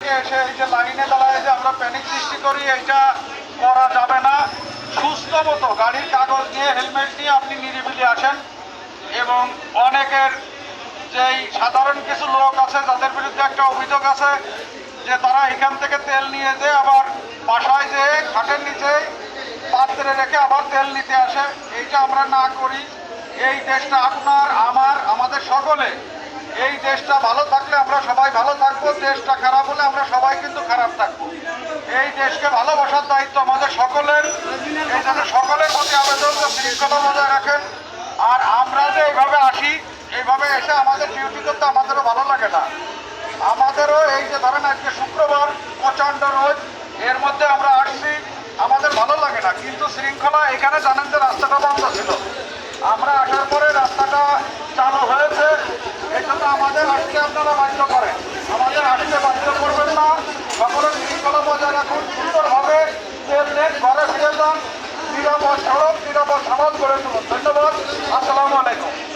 থেকে এসে এই যে লাইনে দাঁড়ায় যে আমরা প্যানিক সৃষ্টি করি, এইটা করা যাবে না। সুস্থ মতো গাড়ির কাগজ নিয়ে হেলমেট নিয়ে আপনি নিরিবিলি আসেন। এবং অনেকের যেই সাধারণ কিছু লোক আছে যাদের বিরুদ্ধে একটা অভিযোগ আছে যে তারা এখান থেকে তেল নিয়ে যে আবার বাসায় যে খাটের নিচে পাত্রে রেখে আবার তেল নিতে আসে, এইটা আমরা না করি। এই দেশটা আপনার আমার আমাদের সকলে, এই দেশটা ভালো থাকলে আমরা সবাই ভালো থাকবো, দেশটা খারাপ হলে আমরা সবাই কিন্তু খারাপ থাকবো। এই দেশকে ভালোবাসার দায়িত্ব আমাদের সকলের। এই জন্য সকলের প্রতি আবেদন যে শৃঙ্খলা বজায় রাখেন। আর আমরা যে এইভাবে আসি, এইভাবে এসে আমাদের ডিউটি করতে আমাদেরও ভালো লাগে না। আমাদেরও এই যে ধরেন আজকে শুক্রবার প্রচণ্ড রোদ, এর মধ্যে আমরা আসছি, আমাদের ভালো লাগে না। কিন্তু শৃঙ্খলা এখানে জানেন যে রাস্তাটা বন্ধ ছিল, আমরা আসার পরে রাস্তাটা চালু হয়েছে। এই জন্য আমাদের আসতে আপনারা বাধ্য করেন, আমাদের আসতে বাধ্য করবেন না। সকলের শৃঙ্খলা বজায় রাখুন, সুন্দরভাবে তেল নেন, ঘরে ফিরে যান, নিরাপদ সড়ক নিরাপদ সমাজ গড়ে তুলুন। ধন্যবাদ। আসসালামু আলাইকুম।